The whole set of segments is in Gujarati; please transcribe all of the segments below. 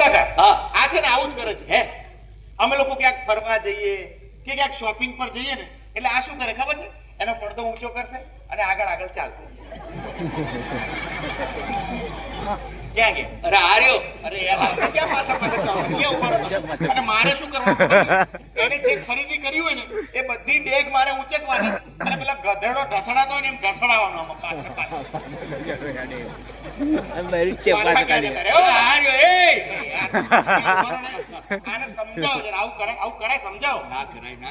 હા આ છે ને આવું જ કરે છે. હે અમે લોકો ક્યાંક ફરવા જઈએ કે ક્યાંક શોપિંગ પર જઈએ ને એટલે આ શું કરે ખબર છે? એનો પડદો ઊંચો કરશે અને આગળ ચાલશે. ક્યાં ગયા? અરે આર્યો અરે યાર આપણે ક્યાં પાછા ક્યાં ઉભા રહો? અને મારે શું કરવાનું? એને જે ખરીદી કરી હોય ને એ બધી બેગ મારે ઊંચકવાની અને પેલા ગધેડો ઢસડાતો હોય ને એમ ઢસડાવવાનો આમાં પાછળ. પાછા ક્યાં જતા રે? ઓ આર્યો એ આને સમજાવો જરા. આવું કરાય સમજાવો. ના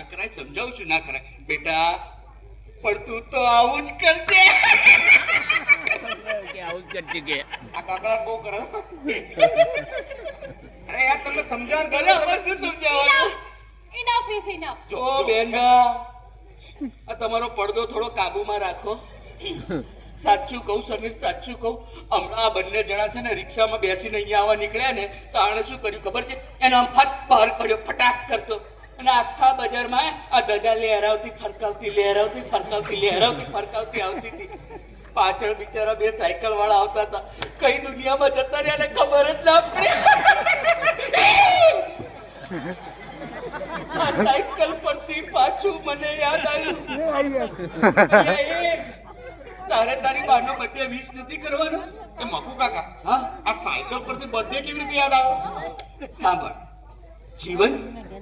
કરાય સમજાવું છું ના કરાય બેટા પણ તું તો આવું જ કરજે આ કાકડા બહુ કરે. અરે યાર તમે સમજાવ અરે આપણે શું સમજાવવાનું Enough is enough. જો બેનબા આ તમારો પડદો થોડો કાબુમાં રાખો. સાચું કહું સમીર સાચું કહું હમણાં આ બંને જણા છે ને રિક્ષામાં બેસીને અહીંયા આવવા નીકળ્યા ને તો આણે શું કર્યું ખબર છે? એનો આમ હાથ બહાર પડ્યો ફટાક કરતો અને આખા બજારમાં આ ધજા લહેરાવતી ફરકાવતી આવતી હતી. પાછળ બિચારા બે સાયકલ વાળા આવતા હતા. કઈ દુનિયામાં જતા રહ્યા ને ખબર જ ના પડી. આ સાયકલ પરથી પાછું મને યાદ આવ્યું તારી બાનો બર્થડે વિશ નથી કરવાનો? એ મકુ કાકા હા આ સાયકલ પરથી બર્થડે કેવી રીતે યાદ આવે? સાંભળ જીવન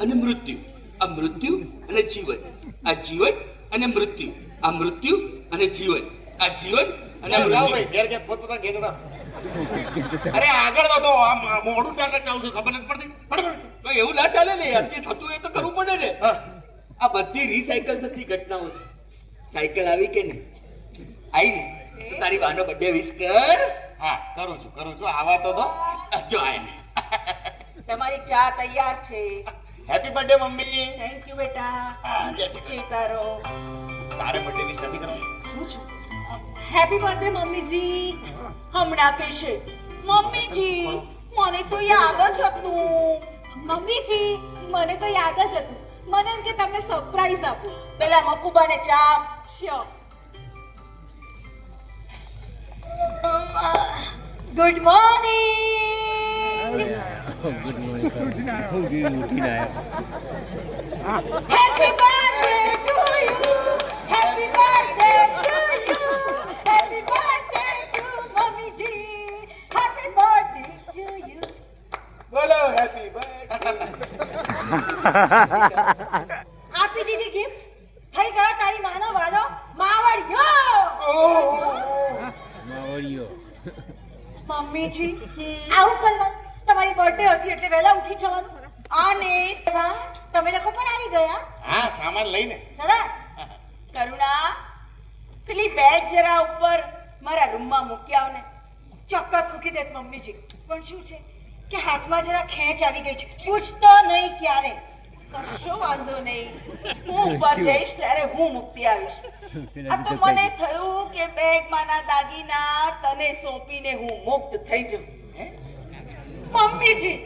અને મૃત્યુ આ મૃત્યુ અને જીવન આ જીવન અને મૃત્યુ આ મૃત્યુ અને જીવન આ જીવન અને જાઓ મૃત્યુ ભાઈ ઘેર પોતપોતા ઘેર જતા. અરે આગળ વધો. આમ મોડું ટાટા ચાલુ છે ખબર નથી પડતી. તો એવું ના ચાલે ને યાર જે થતું એ તો કરવું પડે ને. હા. આ બધી રીસાયકલ થતી ઘટનાઓ છે. સાયકલ આવી કે નહીં આવી ને તો તારી બાનો બર્થડે વિશ કર. હા કરું છું આવા તો દો. જો આય તમારી ચા તૈયાર છે. Happy birthday mummy. Thank you બેટા. હા, જય શ્રી કૃષ્ણ. તારો તારે બર્થડે વિશ નથી કરવાની? હું છું. Happy birthday, મમ્મીજી. હમણાં કહેશે મમ્મીજી મને તો યાદ જ હતું. મમ્મીજી, મને તો યાદ જ હતું. મને એમ કે તમને સરપ્રાઈઝ આપું. પેલા મકુબાને ચા. Sure. Good morning. Happy birthday to you. Happy birthday to you. Happy birthday to મમ્મીજી. Happy birthday to you. બોલો હેપી બર્થડે. આપી દીધી ગિફ્ટ. થઈ ગયો તારી માનો વાલો માવડિયો. મમ્મીજી આવું કરવાનું? તમારી બર્થડે હતી એટલે વહેલા ઉઠી જવાનું. આને વાહ, તમે લોકો પણ આવી ગયા. હા સામાન લઈને. સરસ. કરુણા પેલી બેગ જરા ઉપર મારા રૂમમાં મૂકી આવને. ચોક્કસ મૂકી દેત મમ્મીજી. પણ શું છે કે હાથમાં જરા ખેંચ આવી ગઈ છે. પૂછતો નહીં ક્યારે. કશો વાંધો નહીં. હું ઉપર જઈશ ત્યારે હું મૂકતી આવીશ. આ તો મને થયું કે બેગમાંના દાગીના તને સોંપીને હું મુક્ત થઈ જાઉં. મમ્મીજી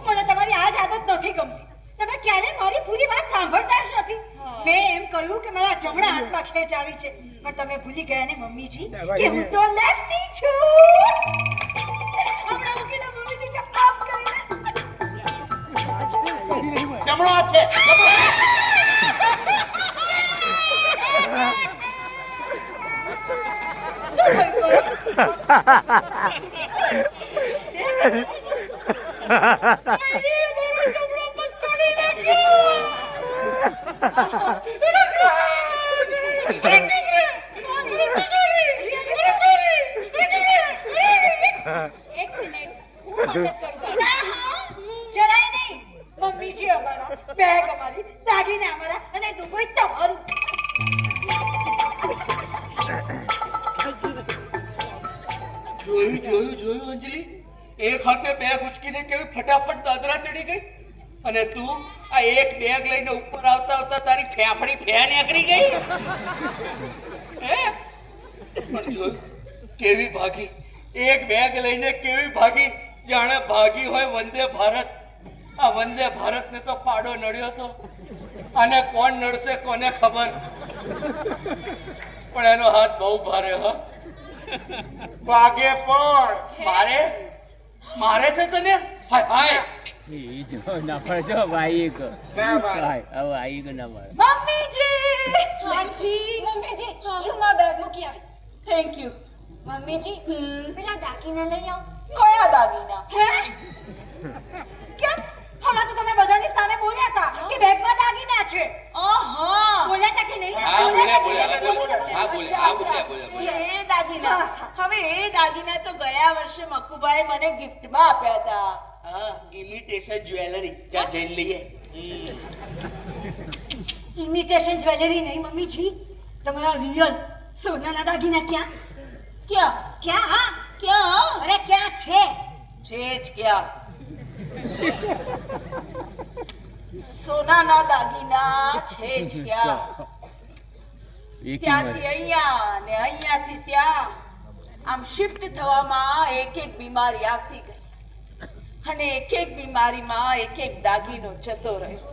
મને તમારી આ જ આદત નથી ગમતી. તમે ક્યારે મારી પૂરી વાત સાંભળતા જ નથી. મેં એમ કહ્યું કે મારા જમણા હાથમાં ખેંચ આવી છે પણ તમે ભૂલી ગયા ને મમ્મીજી કે હું તો લેફ્ટી છું. હમણાં મૂકી દો મમ્મીજી. આમ કરીને જમણો હાથ છે. એક મિનિટ, હું મદદ કરું. જરાય નહીં. મમ્મીજી અમારા, બેગ અમારી, દાગીના અમારા અને દુબઈ તમારું. જોયું અંજલિ એક હાથે બેગ ઉચકીને કેવી ફટાફટ દાદરા ચડી ગઈ અને તું આ એક બેગ લઈને ઉપર આવતા તારી ફેફડી ફેન નીકળી ગઈ. હે પણ જોયું કેવી ભાગી. એક બેગ લઈને કેવી ભાગી જાણે ભાગી હોય વંદે ભારત. આ વંદે ભારતને તો પાડો નડ્યો તો. આને કોણ નડશે કોને ખબર. પણ એનો હાથ બહુ ભારે. હા ભાગે પણ મારે છે તને હાય હાય એ જો ના પડે જો ભાઈ એક ભાઈ હવે આઈ ગયો ના મળે મમ્મીજી હાજી મમ્મીજી રૂમમાં બેગ મૂકી આવી થેન્ક યુ મમ્મીજી પેલા દાગીના લઈ આવો કયા દાગીના હે કેમ હમણાં તો તમે બધાની સામે બોલ્યા હતા કે બેગમાં દાગીના છે આહા બોલ્યા હતા કે નહીં હા બોલ્યા એ દાગીના હવે એ દાગીના તો ગયા વર્ષે મક્કુભાઈ મને ગિફ્ટમાં આપ્યા હતા હા ઇમિટેશન જ્વેલરી જા જઈને લઈએ ઇમિટેશન જ્વેલરી નહીં મમ્મીજી તમારા રિયલ સોનાના દાગીના ક્યાં ક્યાં ક્યાં હા ક્યાં અરે ક્યાં છે છે જ ક્યાં સોનાના દાગીના છે જ ક્યાં ત્યાંથી અહીંયા ને અહીંયાથી ત્યાં આમ શિફ્ટ થવામાં એક એક બીમારી આવતી ગઈ અને એક એક બીમારીમાં એક એક દાગીનો જતો રહ્યો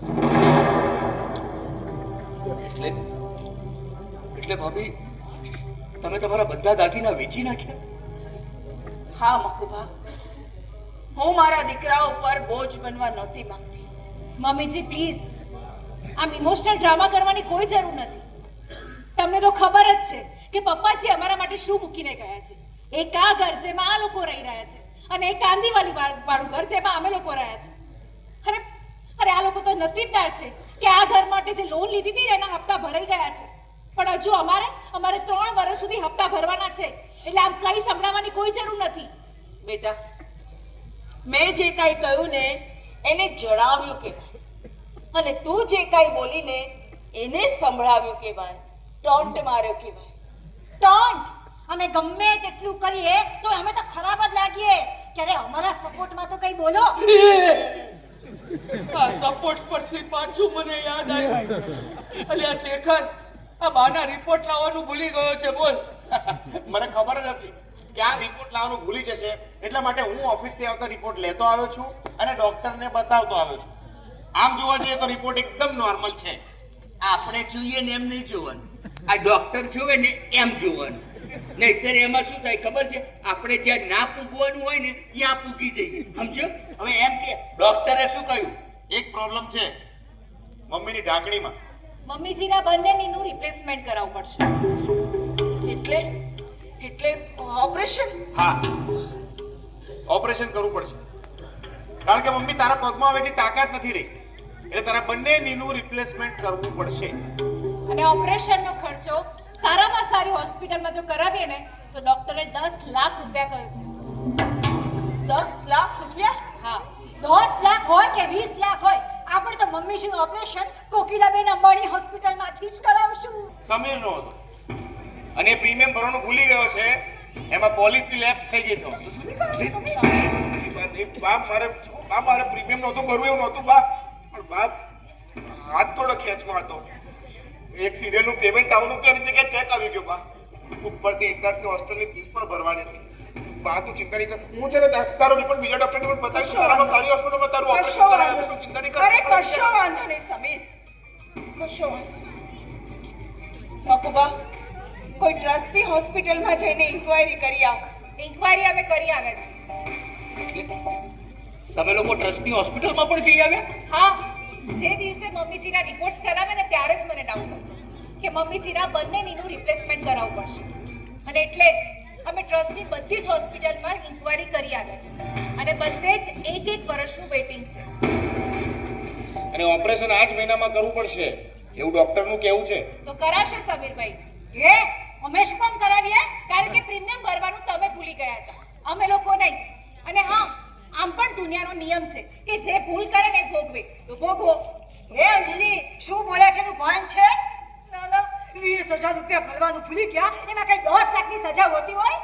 એટલે ભાભી તમે તમારા બધા દાગીના વેચી નાખ્યા હા મકુભા હું મારા દીકરા ઉપર બોજ બનવા નહોતી માંગતી મમ્મીજી પ્લીઝ આમ ઇમોશનલ ડ્રામા કરવાની કોઈ જરૂર નથી તમને તો ખબર જ છે કે પપ્પાજી અમારા માટે શું મૂકીને ગયા છે એક આ ઘર જેમાં આ લોકો રહી રહ્યા છે અને એક કાંદીવાલી વાળું ઘર જેમાં અમે લોકો રહ્યા છે અરે આ લોકો તો નસીબદાર છે કે આ ઘર માટે જે લોન લીધી હતી એના હપ્તા ભરાઈ ગયા છે પણ હજુ અમારે 3 વર્ષ સુધી હપ્તા ભરવાના છે એટલે આમ કઈ સંભળાવવાની કોઈ જરૂર નથી બેટા મેં જે કાંઈ કહ્યું ને એને જણાવ્યું કહેવાય અને તું જે કાંઈ બોલીને એને સંભળાવ્યું કહેવાય ટોન્ટ માર્યો કહેવાય ટોન્ટ અમે ગમે તેટલું કરીએ તો અમે તો ખરાબ જ લાગીએ ક્યારે અમારા સપોર્ટમાં તો કઈ બોલો આ સપોર્ટ પરથી પાછું મને યાદ આવ્યું અલ્યા શેખર આ બાના રિપોર્ટ લાવવાનું ભૂલી ગયો છે બોલ મને ખબર જ હતી કે આ રિપોર્ટ લાવવાનું ભૂલી જશે એટલા માટે હું ઓફિસથી આવતા રિપોર્ટ લેતો આવ્યો છું અને ડોક્ટરને બતાવતો આવ્યો છું આમ જોવા જઈએ તો રિપોર્ટ એકદમ નોર્મલ છે આપણે જોઈએ ને એમ નહીં જોવાનું આ ડોક્ટર જોવે ને એમ જોવાનું નહીતર એમાં શું થાય ખબર છે આપણે જ્યાં ના પૂગવાનું હોય ને ત્યાં પૂગી જઈએ સમજો હવે એમ કે ડોક્ટરે શું કહ્યું એક પ્રોબ્લેમ છે મમ્મીની ઢાંકણીમાં મમ્મીજીના બંને નીનું રિપ્લેસમેન્ટ કરાવવું પડશે એટલે ઓપરેશન હા ઓપરેશન કરવું પડશે કારણ કે મમ્મી તારા પગમાં હવે એટલી તાકાત નથી રહી એટલે તારા બંને નીનું રિપ્લેસમેન્ટ કરવું પડશે અને ઓપરેશનનો ખર્ચો સારામાં સારી હોસ્પિટલમાં જો કરાવીએ ને તો ડોક્ટરે 10 લાખ રૂપિયા કહ્યું છે 10 લાખ રૂપિયા હા 10 લાખ હોય કે 20 લાખ હોય આપણે તો મમ્મીજીનું ઓપરેશન કોકિલાબેન અંબાણી હોસ્પિટલમાંથી જ કરાવશું સમીરનો હતો અને પ્રીમિયમ ભરવાનું ભૂલી ગયો છે એમાં પોલિસી લેપ્સ થઈ ગઈ છે મારે પ્રીમિયમ નહોતું ભરવું એવું નહોતું બા પણ બાપ હાથ થોડો ખેંચમાં હતો એક સિરિયલનું પેમેન્ટ આવવાનું તો એની જગ્યાએ ચેક આવી ગયો બા ઉપરથી એકની હોસ્ટેલની ફીસ પણ ભરવાની હતી બા તું ચિંતા નહીં કર હું છે ને તારો રિપોર્ટ બીજા ડોક્ટરને પણ બતાવીશ સારી હોસ્પિટલમાં તારું ઓપરેશન કરાવીશ તું ચિંતા નહીં કર અરે કશો વાંધો નહીં સમીર કશો વાંધો મકુબા કોઈ ટ્રસ્ટી હોસ્પિટલમાં જઈને ઇન્ક્વાયરી કરી આવ ઇન્ક્વાયરી અમે કરી આવ્યા છીએ તમે લોકો ટ્રસ્ટની હોસ્પિટલમાં પણ જઈ આવ્યા હા જે દિવસે મમ્મીજીના રિપોર્ટ્સ કરાવે ને ત્યારે જ મને ડાઉટ હતો કે મમ્મીજીના બંને નીનું રિપ્લેસમેન્ટ કરાવવું પડશે અને એટલે જ અમે ટ્રસ્ટની બધી જ હોસ્પિટલમાં ઇન્ક્વાયરી કરી આવ્યા છે અને બધે જ 1 વર્ષનું વેઇટિંગ છે અને ઓપરેશન આ જ મહિનામાં કરવું પડશે એવું ડોક્ટરનું કહેવું છે તો કરાશે સમીરભાઈ અમે શું કામ કરાવીએ કારણ કે પ્રીમિયમ ભરવાનું તમે ભૂલી ગયા હતા અમે લોકો નહીં અને હા આમ પણ દુનિયાનો નિયમ છે કે જે ભૂલ કરે ને એ ભોગવે તો ભોગવો હે અંજલિ શું બોલ્યા છે તું ભાન છે ના 20,000 રૂપિયા ભરવાનું ભૂલી ગયા એમાં કઈ 10 લાખની સજા હોતી હોય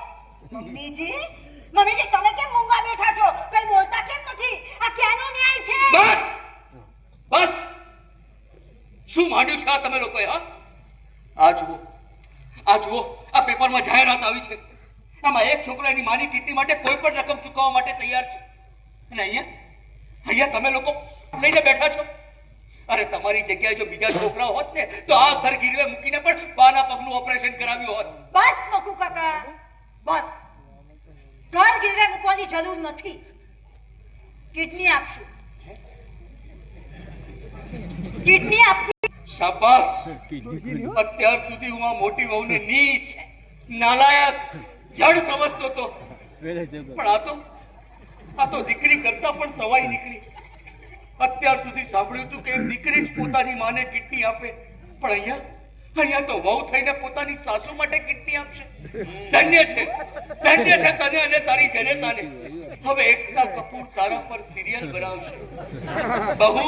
મમ્મીજી તમે કેમ મૂંગા બેઠા છો કઈ બોલતા કેમ નથી આ ક્યાંનો ન્યાય છે બસ શું માંડ્યું છે આ તમે લોકોએ હા આ જુઓ આ પેપરમાં જાહેરાત આવી છે આમાં એક છોકરો એની માની કિડની માટે કોઈ પણ રકમ ચૂકવવા માટે તૈયાર છે અને અહીંયા તમે લોકો લઈને બેઠા છો અરે તમારી જગ્યાએ જો બીજા છોકરાઓ હોત ને તો આ ઘર ગીરવે મૂકીને પણ બાના પગનું ઓપરેશન કરાવ્યું હોત બસ મકુ કાકા બસ ઘર ગીરવે મૂકવાની જરૂર નથી કિડની આપશું. કિડની આપવી. શાબાશ. અત્યાર સુધી હું આ મોટી વહુને નીચ, નાલાયક, જડ સમજતો હતો, પેલો છોકરો પણ આ તો દીકરી કરતા પણ સવાઈ નીકળી. અત્યાર સુધી સાંભળ્યું હતું કે એક દીકરી જ પોતાની માને કિડની આપે, પણ અહીંયા તો વહુ થઈને પોતાની સાસુ માટે કિડની આપશે. ધન્ય છે તને અને તારી જનેતાને. હવે એકતા કપૂર તારા પર સિરિયલ બનાવશે. બહુ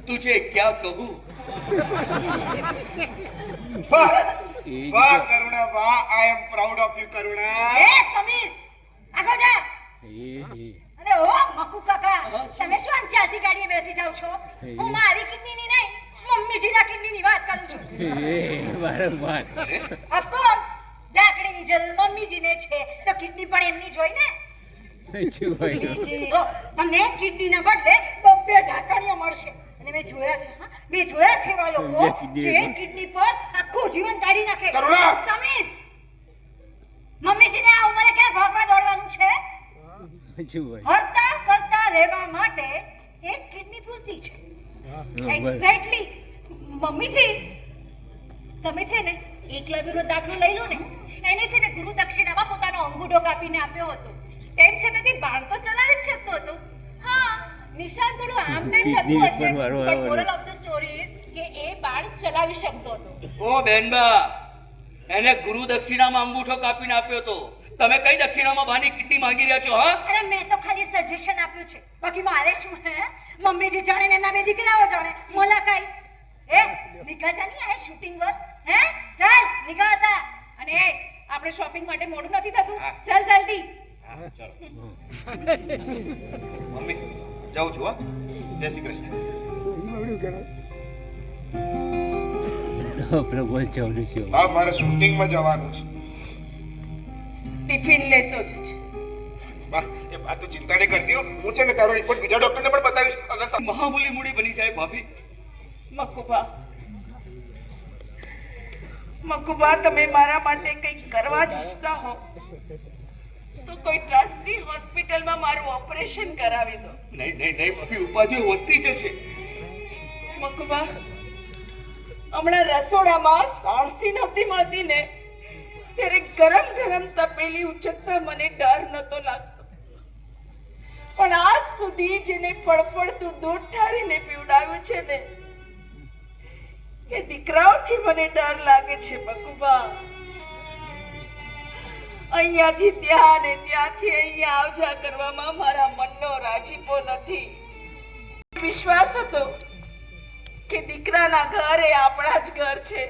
તુજે ક્યાં કહું. વાહ કરુણા, વાહ. આઈ એમ પ્રાઉડ ઓફ યુ કરુણા. એ સમીર, આગળ જા. અરે ઓ મકુ કાકા, તમે શું આમ ચાલતી ગાડીએ બેસી જાવ છો? હું મારી કિડનીની નહીં, મમ્મીજીના કિડનીની વાત કરું છું. બરાબર. ઓફ કોર્સ, ઢાંકણીની જરૂર મમ્મીજીને છે તો કિડની પણ એમની જ હોય ને. મમ્મીજી, તો તમને એક કિડનીના બદલે બબ્બે ઢાંકણીઓ મળશે. અને મેં જોયા છે, હા, મેં જોયા છે એવા લોકો જે કિડની પર આખું જીવન કાઢી નાખે. કરુણા! સમીર, મમ્મીજીને આ ઉંમરે ક્યાં ભાગવા દોડવાનું છે? હરતા ફરતા રહેવા માટે એક કિડની પૂરતી છે. એક્ઝેક્ટલી. મમ્મીજી, તમે છે ને એકલવ્યનો દાખલો લઈ લો ને. એને છે ને ગુરુ દક્ષિણામાં પોતાનો અંગૂઠો કાપીને આપ્યો હતો. તેમ છતાં તે બાણ તો ચલાવી જ શકતો હતો. હા, નિશાન થોડું આમ તેમ થતું હશે, પણ moral of the story is કે એ બાણ ચલાવી શકતો હતો. ઓ બેનબા, એને ગુરુ દક્ષિણામાં અંગૂઠો કાપીને આપ્યો તો. તમે કઈ દક્ષિણામાં બાની કિડની માંગી રહ્યા છો? હા, અરે મેં તો ખાલી સજેશન આપ્યું છે, બાકી મારે શું? હે, મમ્મીજી જાણે ને એમના બે દીકરાઓ જાણે. મોલા કાઈ એ નિગાહ જાની આ શૂટિંગ પર. હે, ચાલ નિગાહ હતા. અને એ આપણે શોપિંગ માટે મોડું નથી થતું. ચાલ જલ્દી. મમ્મી જાઉં છું. હા, જય શ્રી કૃષ્ણ. હા, મારે શૂટિંગમાં જવાનું છે. ટિફિન લેતો જ છે. વાહ, એ વાત તો ચિંતા નહીં કરતી હો. હું છે ને તારો રિપોર્ટ બીજા ડોક્ટરને પણ બતાવીશ. અને મહામૂલી મૂડી બની જાય ભાભી. મકુબા, તમે મારા માટે કંઈક કરવા જ ઈચ્છતા હો તો કોઈ ટ્રસ્ટી હોસ્પિટલમાં મારું ઓપરેશન કરાવી દો. નહીં ભાભી, ઉપાધિઓ વધતી જશે. મકુબા, હમણાં રસોડામાં સાણસી નહોતી મળતી ને, ત્યારે ગરમ ગરમ તપેલી ઉચકતા મને ડર નતો લાગતો, પણ આજ સુધી જેને ફળફળતું દૂધ ઠારીને પીવડાવ્યું છે ને, એ દીકરાઓથી મને ડર લાગે છે. મકુબા, અહીંયાથી ત્યાં ને ત્યાંથી અહીંયા આવજા કરવામાં મારા મનનો રાજીપો નથી. વિશ્વાસ હતો કે દીકરાના ઘર એ આપણા જ ઘર છે,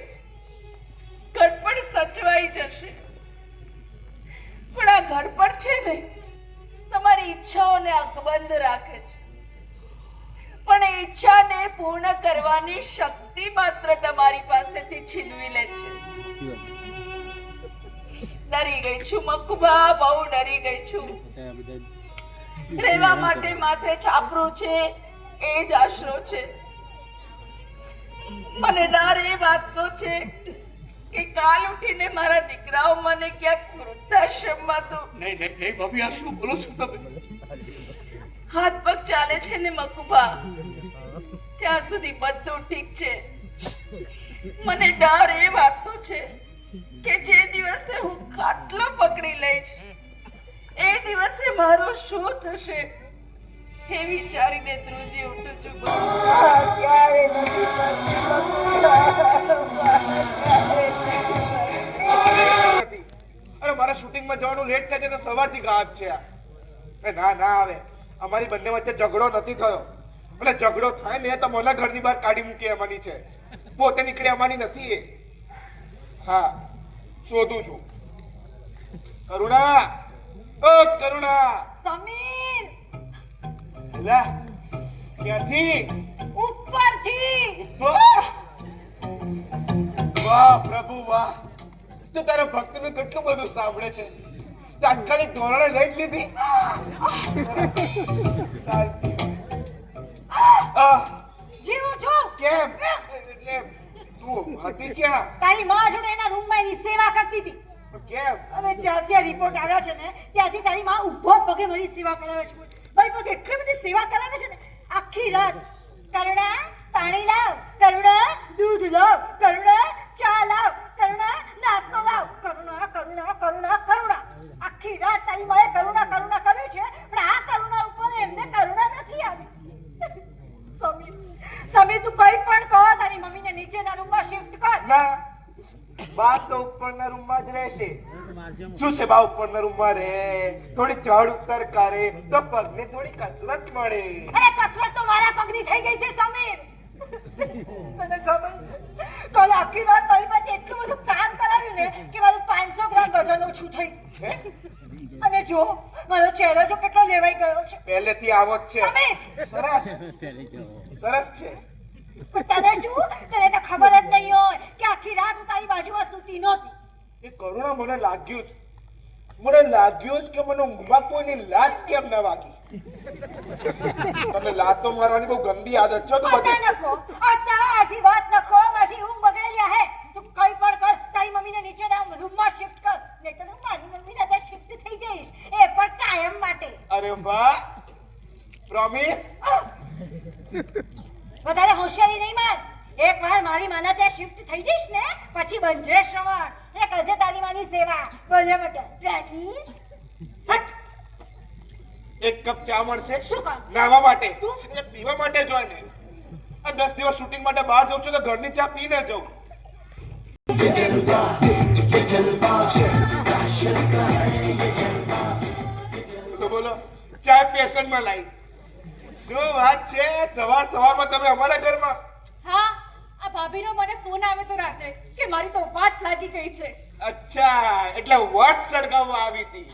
ગડપડ સચવાઈ જશે. પણ આ ગડપડ છે ને, તમારી ઈચ્છાઓને અકબંધ રાખે છે, પણ એ ઈચ્છાને પૂર્ણ કરવાની શક્તિ માત્ર તમારી પાસેથી છીનવી લે છે. ડરી ગઈ છું મકુબા, બહુ ડરી ગઈ છું. રહેવા માટે માત્ર છાપરું છે, એ જ આશરો છે. મને ડર એ વાતનો છે કે કાલ ઉઠીને મારા દીકરાઓ મને ક્યાંક વૃદ્ધાશ્રમમાં તો નહીં ભાભી, આ શું બોલો છો તમે? હાથ પગ ચાલે છે ને મકુબા, ત્યાં સુધી બધું ઠીક છે. મને ડર એ વાતનો છે કે જે દિવસે હું ખાટલો પકડી લઈશ, એ દિવસે મારું શું થશે એ વિચારીને ધ્રુજી ઉઠું છું. ક્યારે નથી અરે મારા શૂટિંગમાં જવાનું લેટ થાય છે તો સવારથી ગાત છે આ. ના આવે. અમારી બંને વચ્ચે ઝઘડો નથી થયો. એટલે ઝઘડો થાય ને તો મને ઘરની બહાર કાઢી મૂકી આવવાની છે, પોતે નીકળી આવવાની નથી એ. હા, શોધું છું. કરુણા, ઓ કરુણા. સમીર, એલા, ક્યાંથી? ઉપરથી. વાહ પ્રભુ વાહ, તું તારા ભક્તનું કેટલું બધું સાંભળે છે. તાત્કાલિક ધોરણે લઈ જ લીધી. જીવું છું. કેમ? એટલે તું હતી ક્યાં? તારી માં જોડે એના રૂમમાં એની સેવા કરતી હતી. કેમ? અને જ્યારથી આ રિપોર્ટ આવ્યો છે ને, ત્યારથી તારી માં ઊભો પગે મારી સેવા કરાવે છે. તોય પછી એટલી બધી સેવા કરાવે છે ને આખી રાત. કરુણા પાણી લાવ, કરુણા દૂધ લાવ, કરુણા ચા લાવ, કરુણા નાસ્તો લાવ, કરુણા કરુણા કરુણા કરુણા. આખી રાત તારી માએ કરુણા કરુણા કર્યું છે, પણ આ કરુણા ઉપર એમને કરુણા નથી આવી. સમીર તું કઈ પણ કહો, તારી મમ્મીને નીચેના રૂમમાં શિફ્ટ કર. ના, બા તો ઉપરના રૂમમાં જ રહેશે. શું છે બા ઉપરના રૂમમાં રહે, થોડી ચઢ ઉતર કરે તો પગને થોડી કસરત મળે. અરે કસરત તો મારા પગની થઈ ગઈ છે સમીર. તને ખબર છે કાલે આખી રાત મારી પાસે એટલું બધું કામ કરાવ્યું ને કે મારું 500 ગ્રામ વજન ઓછું થઈ ગયું. અને જો મારો ચહેરો જો કેટલો લેવાઈ ગયો છે. પહેલેથી આવો જ છે. સમીર સરસ સરસ છે. પણ તને શું, તને તો ખબર જ નહીં હોય કે આખી રાત હું તારી બાજુમાં સૂતી નહોતી. એ કરુણા મને લાગ્યું જ કે મને ઊંઘમાં કોઈની લાત કેમ ના વાગી. તને લાતો મારવાની બહુ ગંદી આદત છે. તું અત્યારે નકો, હજી વાત નકો, મારી ઊંઘ બગડેલી હે. તું કઈ પણ કર, તારી મમ્મીને નીચેના રૂમમાં શિફ્ટ કર, નહીં તો હું મારી મમ્મીના ત્યાં શિફ્ટ થઈ જઈશ, એ પણ કાયમ માટે. અરે વાહ, પ્રોમિસ. વધારે હોશિયારી નહીં માર. એકવાર મારી માના ત્યાં શિફ્ટ થઈ જઈશ ને પછી બનજે શ્રવણ. એ કરજે તારી માની સેવા. બોલે બેટા પ્લીઝ. હટ. એક કપ ચા મળશે? શું કામ? નાવા માટે. એટલે પીવા માટે જ હોય ને. આ 10 દિવસ શૂટિંગ માટે બહાર જાઉં છું તો ઘરની ચા પીને જાઉં. તો બોલો, ચા ફેશનમાં લાવી. શું વાત છે, સવારમાં તમે અમારા ઘરમાં? હા, આ ભાભીનો મને ફોન આવ્યો તો રાત્રે કે મારી તો વાટ લાગી ગઈ છે. અચ્છા, એટલે વટ સળગાવવા આવી હતી.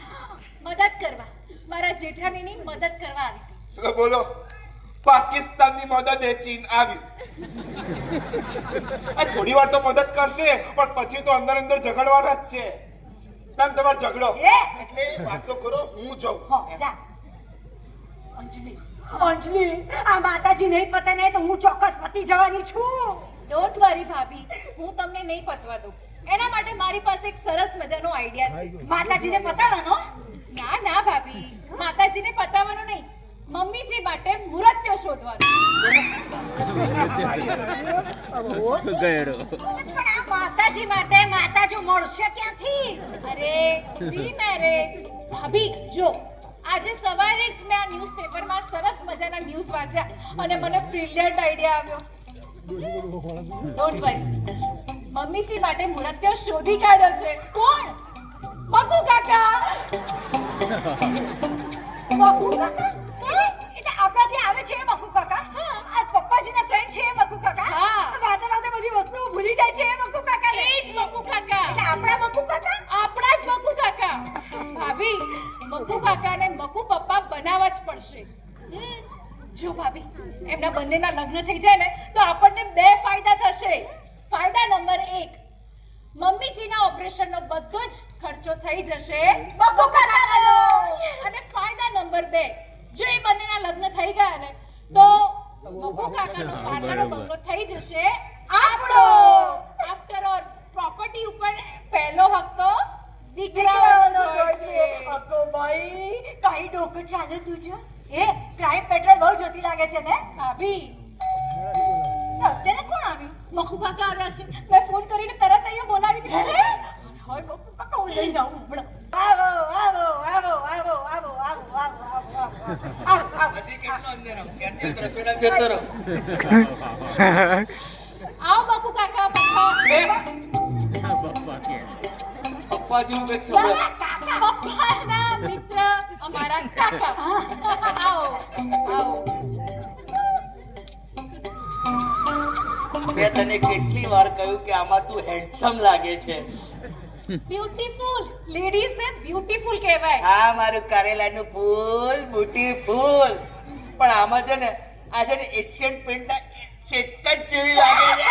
મદદ કરવા, મારા જેઠાણીની મદદ કરવા આવી હતી. તો બોલો, પાકિસ્તાનની મદદ એ ચીન આવ્યું. આ થોડી વાર તો મદદ કરશે, પણ પછી તો અંદર ઝઘડવાના જ છે. તને તમારો ઝઘડો એટલે વાતો કરો, હું જાઉં. હો જા. અંજલિ, આ માતાજી નહીં પતે ને તો હું ચોક્કસ પતી જવાની છું. ડોન્ટ વરી ભાભી, હું તમને નહીં પતવા દઉં. એના માટે મારી પાસે એક સરસ મજાનો આઈડિયા છે. માતાજીને પતાવવાનો? ના ના ભાભી, માતાજીને પતાવવાનું નહીં, મમ્મીજી માટે મુહૂર્ત્યો શોધવાનું. ગયડો પણ આ માતાજી માટે માતાજો મળશે ક્યાંથી? અરે પ્રી મેરેજ ભાભી, જો આજે સવારે જ મેં આ ન્યૂઝપેપરમાં સરસ મજાના ન્યૂઝ વાંચ્યા અને મને બ્રિલિયન્ટ આઈડિયા આવ્યો. ડોન્ટ વરી, મમ્મીજી માટે મુહૂર્ત્યો શોધી કાઢ્યો છે. કોણ? મકુ કાકા. મકુ કાકા? એટલે આપણા ત્યાં આવે છે એ મકુ કાકા? આ પપ્પાજીના ફ્રેન્ડ છે એ મકુ કાકા? હા. વાતે બધી વસ્તુઓ ભૂલી જાય છે એ મકુ કાકા ને? એ જ મકુ કાકા. એટલે આપણા મકુ કાકા? આપણા જ મકુ કાકા. ભાભી, મકુ કાકાને મકુ પપ્પા બનાવવા જ પડશે. જો ભાભી, એમના બંનેના લગ્ન થઈ જાય ને તો આપણને 2 ફાયદા થશે. ફાયદા નંબર 1, મમ્મીજીના ઓપરેશનનો બધો જ ખર્ચો થઈ જશે મકુ કાકાનો. અને ફાયદા નંબર 2, જો એ બંનેના લગ્ન થઈ ગયા ને તો મકુ કાકાનો પારકાનો બંગલો થઈ જશે આપણો. આફ્ટર ઓલ પ્રોપર્ટી ઉપર પહેલો હક તો દીકરાઓનો જ હોય છે. અકો ભાઈ, કઈ ડોકું ચાલે તુજો? એ ક્રાઇમ પેટ્રોલ બહુ જોતી લાગે છે ને ભાભી, અત્યારે કોણ આવ્યું? મકુ કાકા આવ્યા છે. મેં ફોન કરીને તરત અહીંયા બોલાવી દીધા. હાય મકુ કાકા, હું લઈને આવું હમણાં. આવો આવો આવો આવો આવો આવો આવો આવો આવો. હજી કેટલો અંદર આવું? ક્યાંથી રસોડામાં જતો રહો. આવો મકુ કાકા, પપ્પા. પપ્પા જેવું કંઈક સંભળાય. પપ્પાના મિત્ર અમારા કાકા. આવો આવો. મેં તને કેટલી વાર કહ્યું કે આમાં તું હેન્ડસમ લાગે છે. બ્યુટીફુલ લેડીઝ ને બ્યુટીફુલ કહેવાય. આ મારું કારેલાનું ફૂલ બ્યુટીફુલ. પણ આમાં છે ને, આ છે ને એશિયન પેન્ટ ચેટકટ જેવી લાગે છે.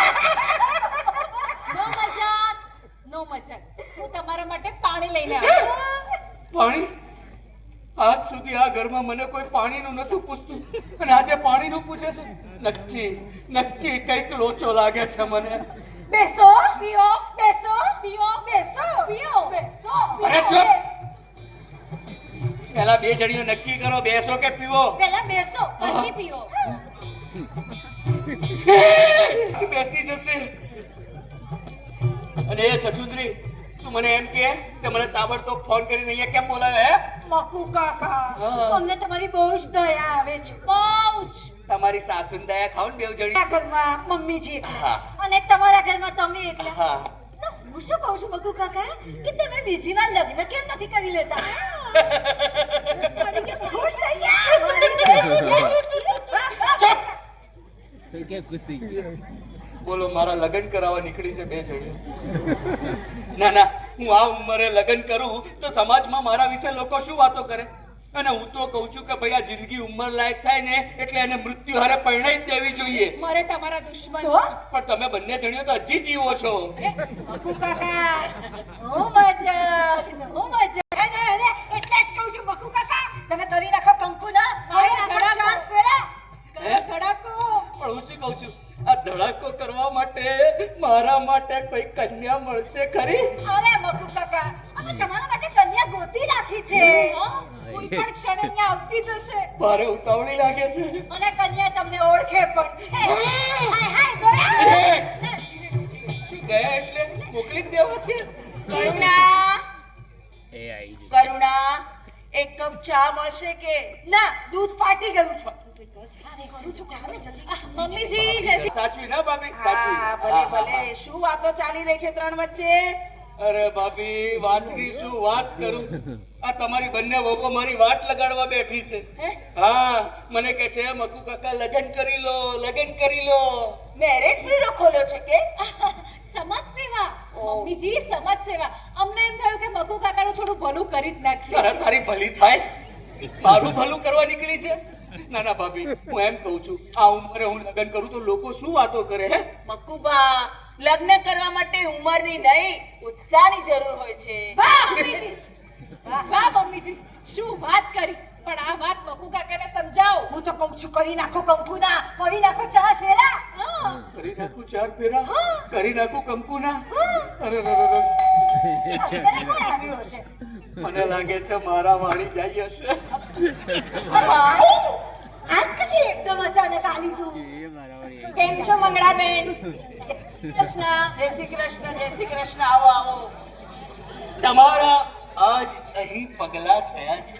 નો મજાક, નો મજાક. હું તમારા માટે પાણી લઈને આવું. પાણી? આજ સુધી આ ઘરમાં મને કોઈ પાણીનું નતું પૂછતું અને આજે પાણીનું પૂછે છે. નક્કી કંઈક લોચો લાગે છે મને. બેસો પીઓ, બેસો પીઓ, બેસો પીઓ, બેસો. અરે ચૂપ! પહેલા બે જણીઓ નક્કી કરો, બેસો કે પીવો? પહેલા બેસો પછી પીઓ. બેસી જશે. અને એ છછુંદરી, તું મને એમ કે મને તાબડતોબ ફોન કરીને અહીંયા કેમ બોલાવે હે? મકુ કાકા હા. અમને તમારી બહુ જ દયા આવે છે. બહુ જ. તમારી સાસુની દયા ખાવ ને બેવ જણી. આ ઘરમાં મમ્મીજી એકલા હા. અને તમારા ઘરમાં તમે એકલા. હા. તો હું શું કહું છું મકુ કાકા કે તમે બીજી વાર લગ્ન કેમ નથી કરી લેતા? મારી કેમ ખુશ થઈ ગયા? મારી બેન. કે ખુશી બોલો, મારા લગ્ન કરાવવા નીકળી છે બે જણીઓ. ના ના, હું આ ઉંમરે લગ્ન કરું તો સમાજમાં મારા વિશે લોકો શું વાતો કરે? અને હું તો કહું છું કે ભાઈ આ જિંદગી ઉંમર લાયક થાય ને એટલે એને મૃત્યુ હારે પરણાઈ જ દેવી જોઈએ. મારે તમારા દુશ્મન તો પણ તમે બંને જણીઓ તો હજી જીવો છો. મકુ કાકા હું મજા અને એટલે જ કહું છું મકુ કાકા તમે કરી નાખો કંકુના કરી નાખો ચાર ફેરા. ધડાકો. પણ હું શું કહું છું, આ ધડાકો કરવા માટે મારા માટે કોઈ કન્યા મળશે ખરી? અરે મકુ કાકા અમે તમારા માટે કન્યા ગોતી રાખી છે. કોઈ પણ ક્ષણે અહીંયા આવતી જશે મારે ઉતાવળી લાગે છે. અને કન્યા તમને ઓળખે પણ છે. હાય હાય ગયા. શું ગયા એટલે મોકલી જ દેવા છે? કરુણા, એ આવી ગઈ. કરુણા, એક કપ ચા મળશે કે? ના દૂધ ફાટી ગયું છે. કરું છું ચાલો જલ્દી. મમ્મીજી જય શ્રી સાચવી ના ભાભી, હા, સાચવી. ભલે ભલે. શું વાતો ચાલી રહી છે ત્રણ વચ્ચે? અરે ભાભી, વાતની શું વાત કરું. આ તમારી બંને વહુઓ મારી વાટ લગાડવા બેઠી છે. હે? હા, મને કહે છે મકુ કાકા લગ્ન કરી લો, લગ્ન કરી લો. મેરેજ બ્યુરો ખોલ્યો છે કે? સમાજ સેવા. મમ્મીજી સમાજ સેવા. અમને એમ થયું કે મકુ કાકાનું થોડું ભલું કરી જ નાખીએ. અરે તારી ભલી થાય, મારું ભલું કરવા નીકળી છે? ના ના ભાભી, હું એમ કહું છું, આ ઉંમરે હું લગ્ન કરું તો લોકો શું વાતો કરે હે? મકુબા, લગ્ન કરવા માટે ઉંમરની નહીં ઉત્સાહની જરૂર હોય છે. વાહ મમ્મીજી, વાહ મમ્મીજી, શું વાત કરી. પણ આ વાત મકુ કાકાને સમજાવો. હું તો કહું છું કરી નાખો કંકુના ફરી નાખો ચાર ફેરા. હા. કરી નાખું ચાર ફેરા, કરી નાખું કંકુના. અરે રે રે રે. અત્યારે કોણ આવ્યું હશે? મને લાગે છે મારા વાણી જાય હશે. ભાઈ આજ કશી એકદમ અચાનક આવી તું. એ બરાબર. કેમ છો મંગળાબેન? કૃષ્ણ. જય શ્રી કૃષ્ણ, જય શ્રી કૃષ્ણ. આવો આવો. તમારા આજ અહીં પગલા થયા છે.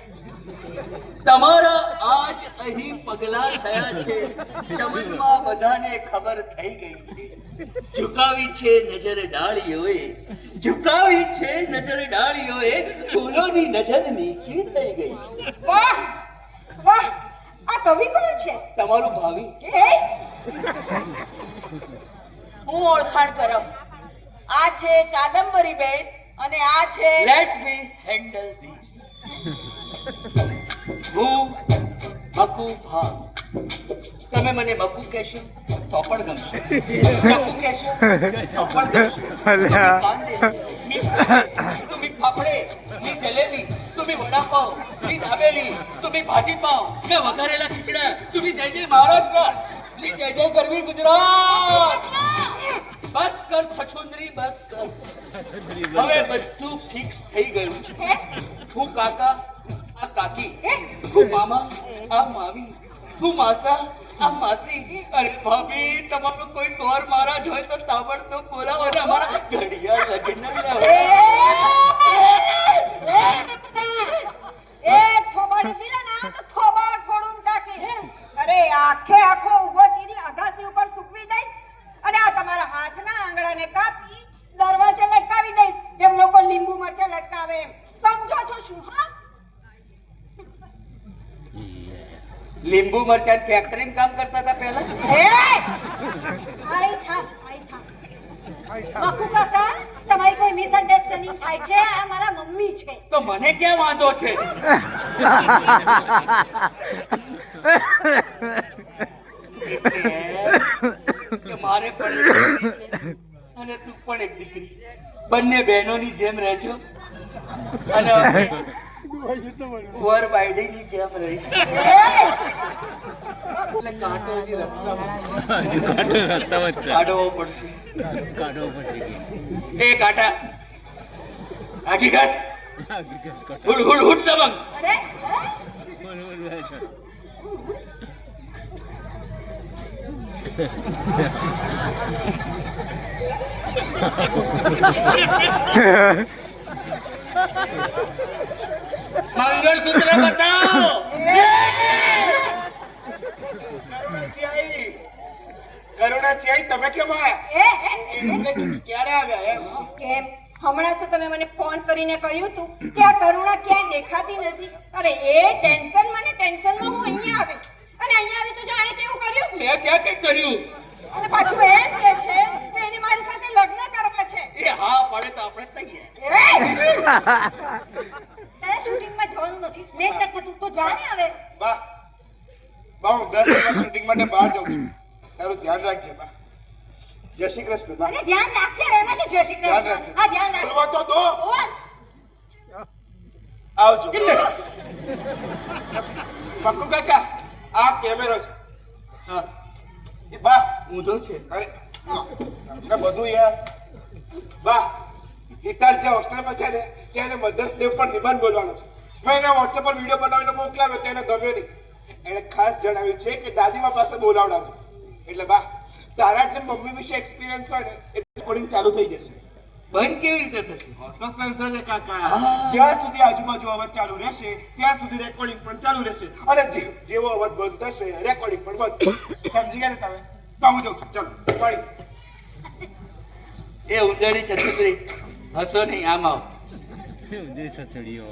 તમારા આજ અહીં પગલા થયા છે. ચમનમાં બધાને ખબર થઈ ગઈ છે. ઝુકાવી છે નજર ડાળીઓએ, ઝુકાવી છે નજર ડાળીઓએ, ફૂલોની નજર નીચી થઈ ગઈ છે. વાહ વાહ આ કવિ કોણ છે? તમારું ભાવિ. હું ઓળખાણ કરાવ. આ છે કાદંબરી બેન અને આ છે લેટ મી હેન્ડલ ધીસ. હું મકુ ભા. તમે મને મકુ કહેશો તો પણ ગમશે, ચકુ કહેશો તો પણ ગમશે. तुम्ही कांदे, मी पोहे, तुम्ही फाफडे, मी जलेबी, तुम्ही वडापाव, मी दाबेली, तुम्ही भाजीपाव, मैं वघारेला खिचडा, तुम्ही जय जय महाराष्ट्र, मी जय जय गरवी ગુજરાત. બસ કર છછુંદરી, બસ કર. હવે બધું ફિક્સ થઈ ગયું છે. હું કાકા, આ કાકી, હું મામા, આ મામી, હું માસા, આ માસી. અરે ભાભી, તમારો કોઈ ગોર મહારાજ હોય તો તાબડતોબ બોલાવો ને અમારા ઘડિયા લગ્ન લાવો. એ થોબાડી દીલા ના તો થોબાડ ફોડું ટાકી. અરે આખે આખો ઉભો ચીરી અગાસી ઉપર સૂકવી દઈશ અને આ તમારા હાથના આંગળાને કાપી દરવાજે લટકાવી દઈશ જેમ લોકો લીંબુ મરચા લટકાવે એમ. સમજો છો શું? હા લીંબુ મરચાં ફેક્ટરીમાં કામ કરતા હતા પહેલા. હે આઈ થા. મકુ કાકા તમારી કોઈ મિસઅન્ડરસ્ટેન્ડિંગ થાય છે? આ મારા મમ્મી છે. તો મને ક્યાં વાંધો છે? કે મારે પણ એક દીકરી છે અને તું પણ એક દીકરી. બંને બહેનોની જેમ રહેજો અને અમે વર બાયડીની જેમ રહીશું. એટલે કાંટો હજી રસ્તામાં છે. હજુ કાંટો રસ્તામાં જ છે. કાઢવો પડશે. કાઢવો પડશે કે. એ કાંટા આગી ઘાસ. આગળ કાંટો. હુડ હુડ હુડ દબંગ. અરે મંગળસૂત્ર બતાવો. કરુણાચિયાઈ તમે કેમ આયા? ક્યારે આવ્યા એમ? કેમ હમણાં તો તમે મને ફોન કરીને કહ્યું તું કે આ કરુણા ક્યાંય દેખાતી નથી. અરે એ ટેન્શનમાં ને ટેન્શનમાં હું અહીંયા આવી અને અહીંયા આવી તો જાણે કેવું કર્યું. મેં ક્યાં કઈ કર્યું? અને પાછું એમ કે છે કે એને મારી સાથે લગ્ન કરવા છે. એ હા પડે તો આપણે તૈયાર. તારે શૂટિંગમાં જવાનું નથી, લેટ નથી થતું તો જા ને હવે. બા હું 10 દિવસ શૂટિંગ માટે બહાર જાઉં છું. તારું ધ્યાન રાખજે બા. જય શ્રી કૃષ્ણ બા. અરે ધ્યાન રાખજે, એમાં શું જય શ્રી ધ્યાન કૃષ્ણ? રાખજે. હા ધ્યાન રાખ. બોલવા તો દો. બોલ. આવજો. પક્કુ કાકા આ કેમેરો છે. હા, એ બા ઊંધો છે. અરે આ બધું યાર બા હિતાર જે હોસ્ટેલમાં છે ને ત્યાં એને મધર્સ ડે પર નિબંધ બોલવાનો છે. મેં એને વોટ્સએપ પર વિડીયો બનાવીને મોકલાવ્યો તેને ગમ્યો નહીં. એણે ખાસ જણાવ્યું છે કે દાદીમા પાસે બોલાવડાવજો. એટલે બા તારા જે મમ્મી વિશે એક્સપિરિયન્સ હોય ને એ રેકોર્ડિંગ ચાલુ થઈ જશે. બંધ કેવી રીતે થશે? તો સેન્સર છે કાકા. જ્યાં સુધી આજુબાજુ અવાજ ચાલુ રહેશે ત્યાં સુધી રેકોર્ડિંગ પણ ચાલુ રહેશે અને જેવો અવાજ બંધ થશે રેકોર્ડિંગ પણ બંધ. સમજી ગયા ને તમે? તો હું જાઉં છું. ચાલો મળી. એ ઉંદરડી છત્રી હસો નહીં, આમ આવો. સસડીઓ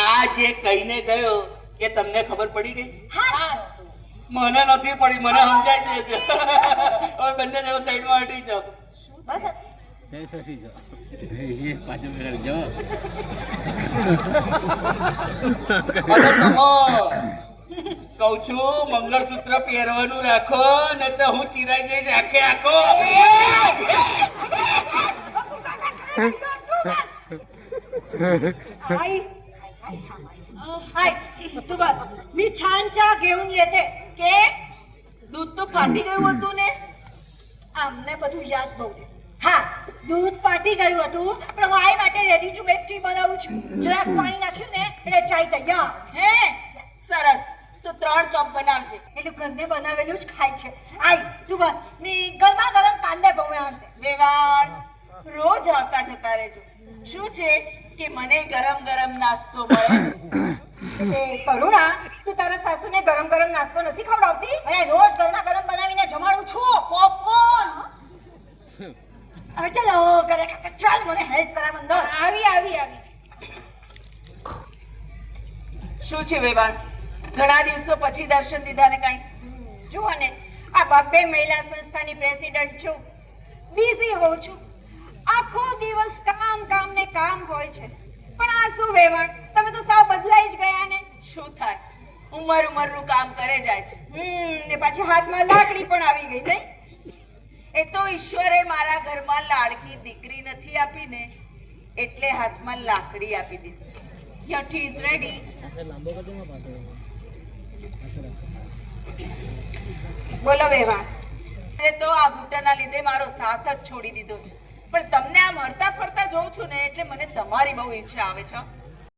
આ જે કહીને ગયો એ તમને ખબર પડી ગઈ? હા મને નથી પડી, મને સમજાય છે. હવે બંને જણો સાઈડમાં હટી જાઓ. બસ જય સસી જો એ પાછું જો અરે તમો કહું છું મંગળસૂત્ર પહેરવાનું રાખો ને તો હું ચિરાઈ જઈશ આખે આખો. तू बस मी छान चहा घेऊन येते. કે દૂધ તો ફાટી ગયું હતું ને. આમને બધું યાદ બહુ છે. હા દૂધ ફાટી ગયું હતું પણ હું આઈ માટે રેડી ટુ મેક ટી બનાવું છું. જરાક પાણી નાખ્યું ને એટલે ચાય તૈયાર. હે સરસ. તો 3 કપ બનાવજે. એટલું ઘરને બનાવેલું જ ખાય છે. આઈ તું બસ ની ગરમા ગરમ કાંદા પૌવા વેવાણ રોજ આવતા જતા રહેજો. શું છે કે મને ગરમ ગરમ નાસ્તો મળે. એ કરુણા તું તારા સાસુને ગરમ ગરમ નાસ્તો નથી ખવડાવતી? અને રોજ ગરમા ગરમ બનાવીને જમાડું છું. પોપકોર્ન. હવે ચલો કરે ચાલ મને હેલ્પ કરા મંદર. આવી શું છે વેવાણ? ઘણા દિવસો પછી દર્શન દીધા ને કાંઈ? જુઓ ને આ બબ્બે મહિલા સંસ્થાની પ્રેસિડન્ટ છું. બિઝી હોઉં છું. આખો દિવસ કામ ને કામ હોય છે. પણ આ શું વેવણ, તમે તો સાવ બદલાઈ જ ગયા ને. શું થાય? ઉંમરનું કામ કરે જાય છે. ને પાછી હાથમાં લાકડી પણ આવી ગઈ નહીં? એ તો ઈશ્વરે મારા ઘરમાં લાડકી દીકરી નથી આપી ને એટલે હાથમાં લાકડી આપી દીધી. Your T is ready. બોલો વેવણ. એ તો આ બુટાના લીધે મારો સાથ જ છોડી દીધો છે. પણ તમને આમ હરતા ફરતા જોઉં છું ને એટલે મને તમારી બહુ ઈર્ષ્યા આવે છે.